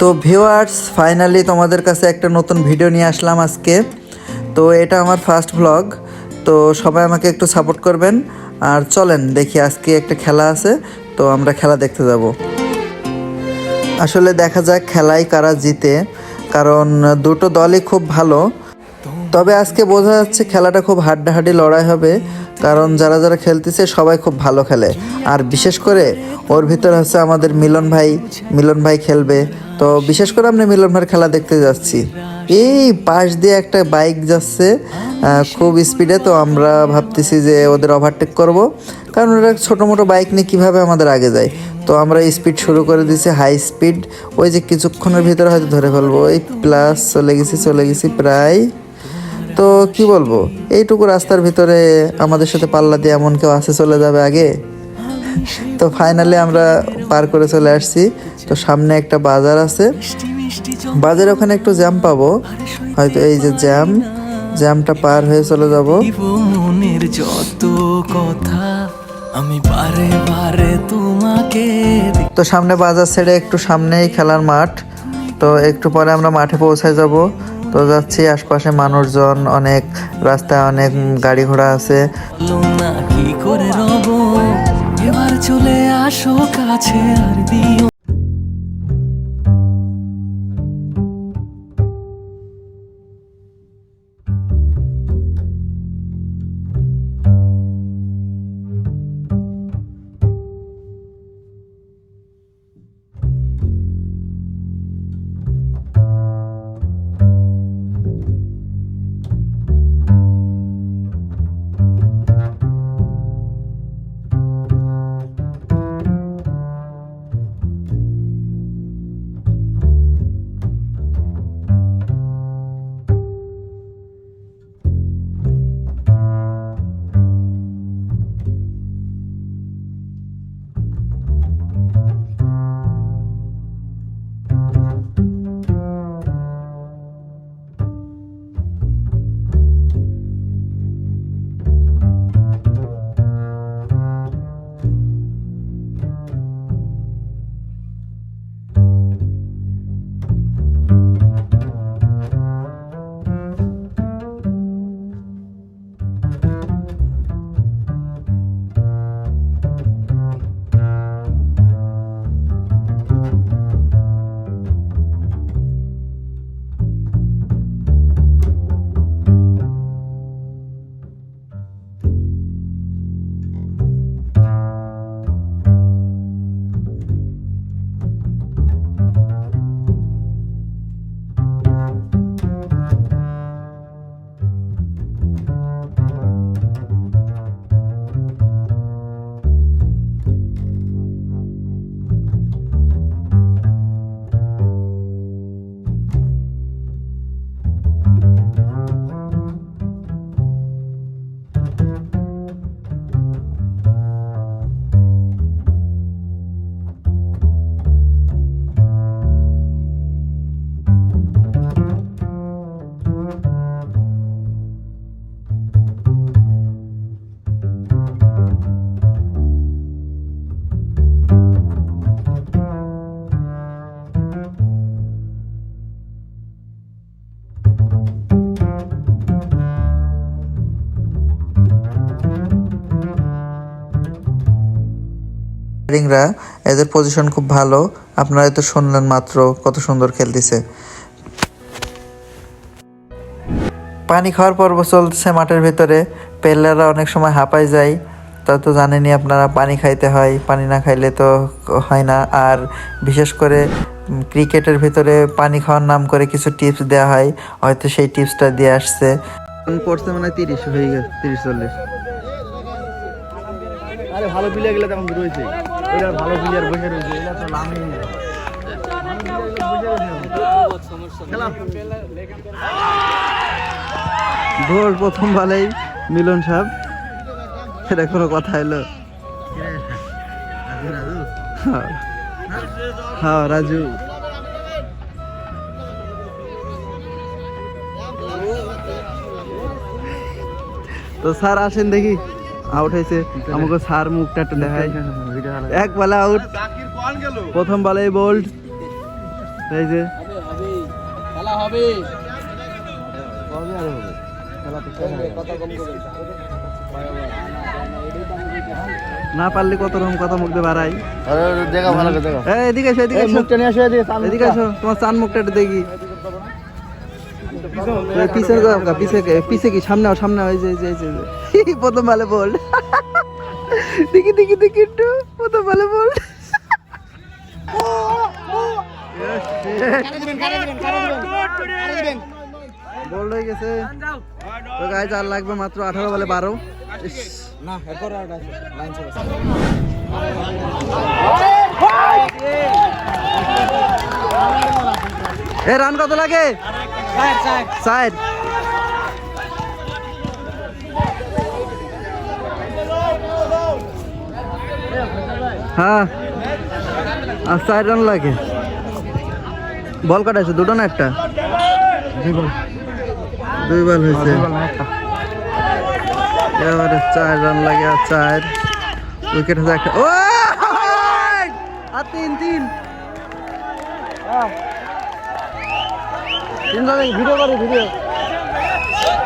তো viewers, finally তোমাদের কাছে একটা নতুন ভিডিও নিয়ে আসলাম আজকে। তো এটা আমার ফার্স্ট ব্লগ, তো সবাই আমাকে একটু সাপোর্ট করবেন। আর চলেন দেখি, আজকে একটা খেলা আছে, তো আমরা খেলা দেখতে যাব। আসলে দেখা যাক খেলায় কারা জিতে, কারণ দুটো দলই খুব ভালো। তবে আজকে বোঝা যাচ্ছে খেলাটা খুব হাড্ডাহাড্ডি লড়াই হবে, কারণ যারা যারা খেলতেছে সবাই খুব ভালো খেলে। আর বিশেষ করে ওর ভিতরে হচ্ছে আমাদের মিলন ভাই খেলবে। তো বিশেষ করে আমরা মিলন ভাইয়ের খেলা দেখতে যাচ্ছি। এই পাশ দিয়ে একটা বাইক যাচ্ছে খুব স্পিডে, তো আমরা ভাবতেছি যে ওদের ওভারটেক করব, কারণ ওরা ছোটো মোটো বাইক নিয়ে কীভাবে আমাদের আগে যায়। তো আমরা স্পিড শুরু করে দিয়েছি, হাই স্পিড। ওই যে কিছুক্ষণের ভিতরে হয়তো ধরে ফেলবো। ওই প্লাস চলে গেছি প্রায়। তো কি বলবো, এইটুকু রাস্তার ভিতরে আমাদের সাথে পাল্লা দিয়ে এমন কেউ আসে চলে যাবে আগে। তো ফাইনালি আমরা পার করে চলে আসছি। তো সামনে একটা বাজার আছে, বাজারে ওখানে একটু জ্যাম পাবো হয়তো। এই যে জ্যামটা পার হয়ে চলে যাব। মনের যত কথা আমি বারে বারে তোমাকে। তো সামনে বাজার ছেড়ে একটু সামনেই খেলার মাঠ। তো একটু পরে আমরা মাঠে পৌঁছায় যাব। তো যাচ্ছি, আশপাশে মানুষজন অনেক, রাস্তায় অনেক গাড়ি ঘোড়া আছে। না কি করে রব, এবার চলে আসো কাছে আর দিও। রিংরা, এদের পজিশন খুব ভালো। আপনারা তো শুনলেন মাত্র কত সুন্দর খেলতেছে। পানি খাওয়ার পর্ব চলছে মাঠের ভিতরে। প্লেয়াররা অনেক সময় হাঁপায় যায়, তা তো জানেনই আপনারা, পানি খাইতে হয়, পানি না খাইলে তো হয় না। আর বিশেষ করে ক্রিকেটের ভিতরে পানি খাওয়ার নাম করে কিছু টিপস দেওয়া হয়, হয়তো সেই টিপসটা দিয়ে আসছে। পড়ছে মানে 30 হয়ে গেছে, 30-40। আরে ভালো প্লেয়ার গেলে তখন রয়েছে, এটা ভালো প্লেয়ার বসে রয়েছে, এটা তো লাভ নেই। গোল প্রথম বলেই মিলন সাহেব, এটা কোনো কথা এলো? হ্যাঁ রাজু। তো স্যার আসেন দেখি, আউট হয়েছে। আমাকে স্যার মুখটা একটু দেখায়। এক বলে আউট, প্রথম বলে বোল্ড। এই যে খেলা হবে না পারলে কত রকম কথা মুখ দিয়ে বাড়াই। দেখা ভালো করে দেখা এই এদিকে এসো, এদিকে এসো, মুখটা নিয়ে আসো এদিকে এসো, তোমার চান মুখটা একটু দেখি। পিছে পিছে পিছে কি সামনে আও, সামনে আও, এই যে এই যে এই যে প্রথম ভালো বল। দেখি দেখি দেখি একটু প্রথম ভালো বল। বল হয়ে গেছে তো গাইজ, আর লাগবে মাত্র 18 বলে 12। না এরপর আর আছে লাইন ছিল এ রান কত লাগে? 4। হ্যাঁ আর 4 রান লাগে। বল কাটাইছে দুটো না একটা? 2 বল হয়েছে। এবারে 4 রান লাগে আর 4 উইকেট হচ্ছে একটা। ও আর 3 রান। ভিডিও করে ভিডিও।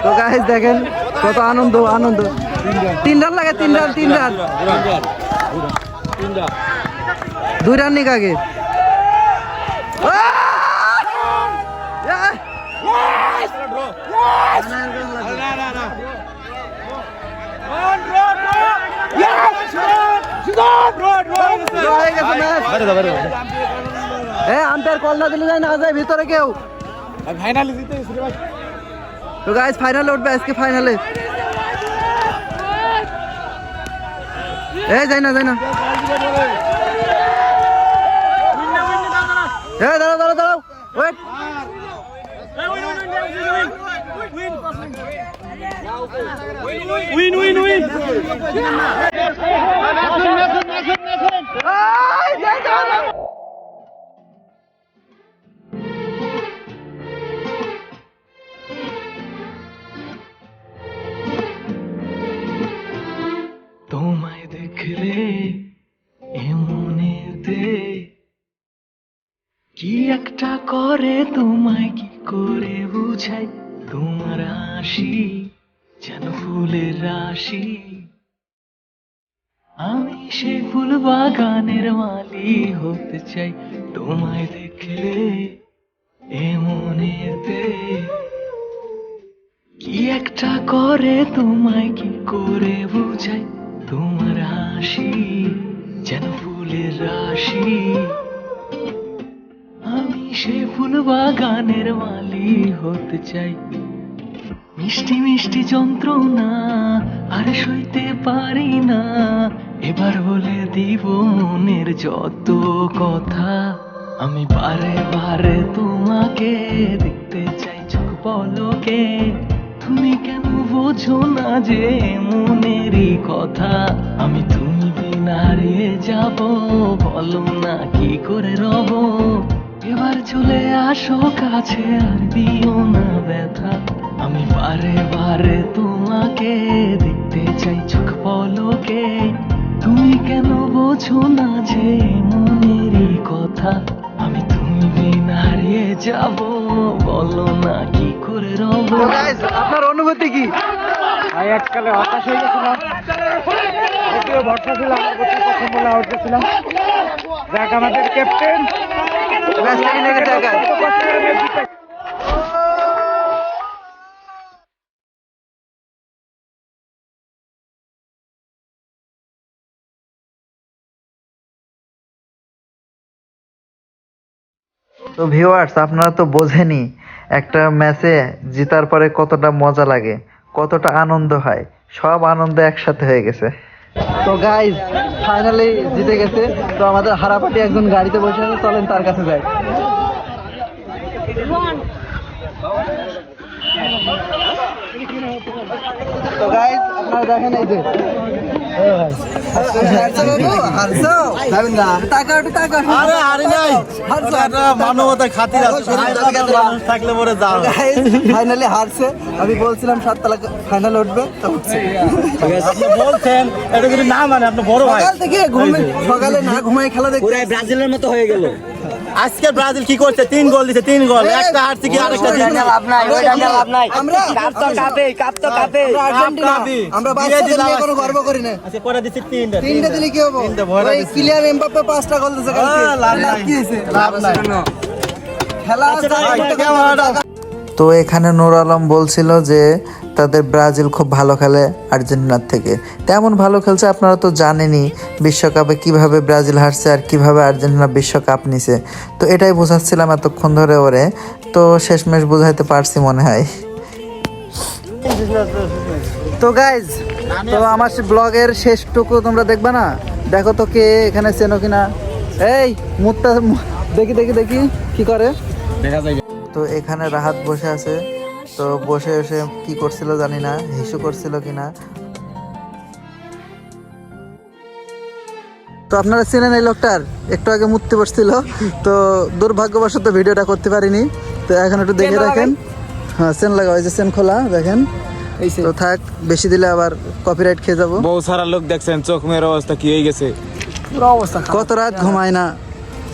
তো গাইস দেখেন কত আনন্দ আনন্দ। 3 রান লাগে, 3 রান 3 রান 2 রান নিক আগে। আম্পায়ার কল না দিলে যায় না যায় ভিতরে কেউ। ফাইনালি জিতে ভাই। তো গাইস ফাইনালে উঠবে আজকে, ফাইনালে। এই যাই না যাই না। এই দাঁড়াও দাঁড়াও দাঁড়াও, ওয়েট। উইন উইন উইন তোমায় দেখলে এমনেতে কি একটা করে, তোমায় কি করে বুঝাই। তোমার হাসি যেন ফুলের রাশি, আমি সে ফুল বাগানের মালি হতে চাই। তোমায় দেখলে এমনেতে কি একটা করে, তোমায় কি করে বুঝাই। তোমার হাসি যেন ফুলের রাশি, আমি সে ফুল বাগানের মালি হতে চাই। মিষ্টি মিষ্টি যন্ত্রণা আর সইতে পারি না, এবার বলে দিব মনের যত কথা। আমি বারে বারে তোমাকে দেখতে চাই চোখ পলকে, তুমি কেন বোঝো না যে মনেরই কথা। আমি তুমি বিন হারিয়ে যাব, বলো না কি করে রব। এবার চলে আসো কাছে, আর দিও না ব্যথা। আমি বারে বারে তোমাকে দেখতে চাই চোখ পলকে, তুমি কেন বোঝো না যে মনেরই কথা। আমি তুমি বিন হারিয়ে যাব, বলো না কি করে রব। আপনার অনুভূতি কি? ভাই এককালে হতাশ হয়ে গেছিলাম, যদিও ভরসা ছিল আমার প্রতি, প্রথম বলে আউট গেছিলাম। যাক আমাদের ক্যাপ্টেন তো ভিউয়ার্স, আপনারা তো বোঝেনই একটা ম্যাচে জেতার পরে কতটা মজা লাগে, কতটা আনন্দ হয়। সব আনন্দ একসাথে হয়ে গেছে। তো গাইজ ফাইনালি জিতে গেছে। তো আমাদের হারাপাটি একজন গাড়িতে বসে আছে, চলেন তার কাছে যাই। তো গাইজ আপনারা দেখেন এই যে ফাইনালি হারছে। আমি বলছিলাম 7 তলা ফাইনাল উঠবে, তো উঠছে। বলছেন এটা কিন্তু না, মানে আপনি বড় ভাই সকাল থেকে সকালে না ঘুমাই খেলা দেখতে ব্রাজিলের মতো হয়ে গেল। আজকে ব্রাজিল কি করছে 3 গোল দিছে 3 গোল একটা হারছে কি আরেকটা জিতছে লাভ নাই ওইটা নিয়ে লাভ নাই আমরা কাপ তো কাপে আর্জেন্টিনা আমরা বাচ্চাদের নিয়ে কোনো গর্ব করি না। আজকে করে দিছে 3টা তিনটা দিলে কি হবে? ওই কিলিয়ান এমবাপ্পে 5টা গোল দিয়েছে কালকে। লাভ নাই। কি হয়েছে? লাভ নাই। খেলা আচ্ছা, তো এখানে নূর আলম বলছিল যে তাদের ব্রাজিল খুব ভালো খেলে আর্জেন্টিনার থেকে। তেমন ভালো খেলছে, আপনারা তো জানেনই বিশ্বকাপে কিভাবে ব্রাজিল হারছে আর কিভাবে আর্জেন্টিনা বিশ্বকাপ নিছে। তো এটাই বোঝাচ্ছিলাম এতক্ষণ ধরে ওরে, তো শেষমেশ বোঝাইতে পারছি মনে হয়। তো গাইজ, তো আমার ব্লগের শেষটুকু তোমরা দেখবে না? দেখো তো কে এখানে চেনো কিনা। এই মুখটা দেখি দেখি দেখি কি করে। তো এখানে রাহাত বসে আছে, তো বসে বসে কি করছিল জানি না, হিসু করছিল কিনা। তো আপনারা চেনেন এই লোকটার, একটু আগে মুততে বসছিল, তো দুর্ভাগ্যবশত ভিডিওটা করতে পারিনি। তো এখন একটু দেখে রাখেন। হ্যাঁ, সেন লাগা হয়েছে, সেন খোলা দেখেন। তো থাক, বেশি দিলে আবার কপিরাইট খেয়ে যাবো। বহু সারা লোক দেখছেন চোখ মেয়ের অবস্থা কি হয়ে গেছে। পুরো অবস্থা কত রাত ঘুমায় না।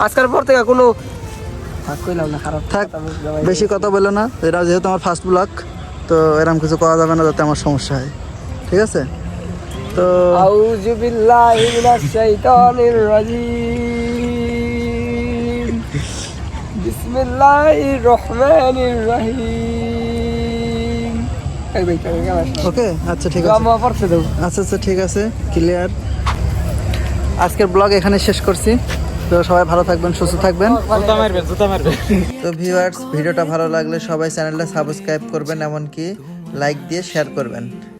আজকের পর থেকে কোনো কইলাম না খারাপ থাক, বেশি কথা বলো না, এটা যেহেতু আমার ফার্স্ট ব্লগ, তো এরকম কিছু করা যাবে না যাতে আমার সমস্যা হয়, ঠিক আছে? তো আউযু বিল্লাহি মিনাশ শাইতানির রাজিম বিসমিল্লাহির রহমানির রহিম। এই ভাই কেমন আছেন? ওকে, আচ্ছা ঠিক আছে, গামা পড়তে দাও। আচ্ছা আচ্ছা ঠিক আছে, ক্লিয়ার। আজকের ব্লগ এখানে শেষ করছি। তো সবাই ভালো থাকবেন, সুস্থ থাকবেন। জুতা মারবে তো ভিউয়ার্স, ভিডিওটা ভালো লাগলে সবাই চ্যানেলটা সাবস্ক্রাইব করবেন, এমনকি লাইক দিয়ে শেয়ার করবেন।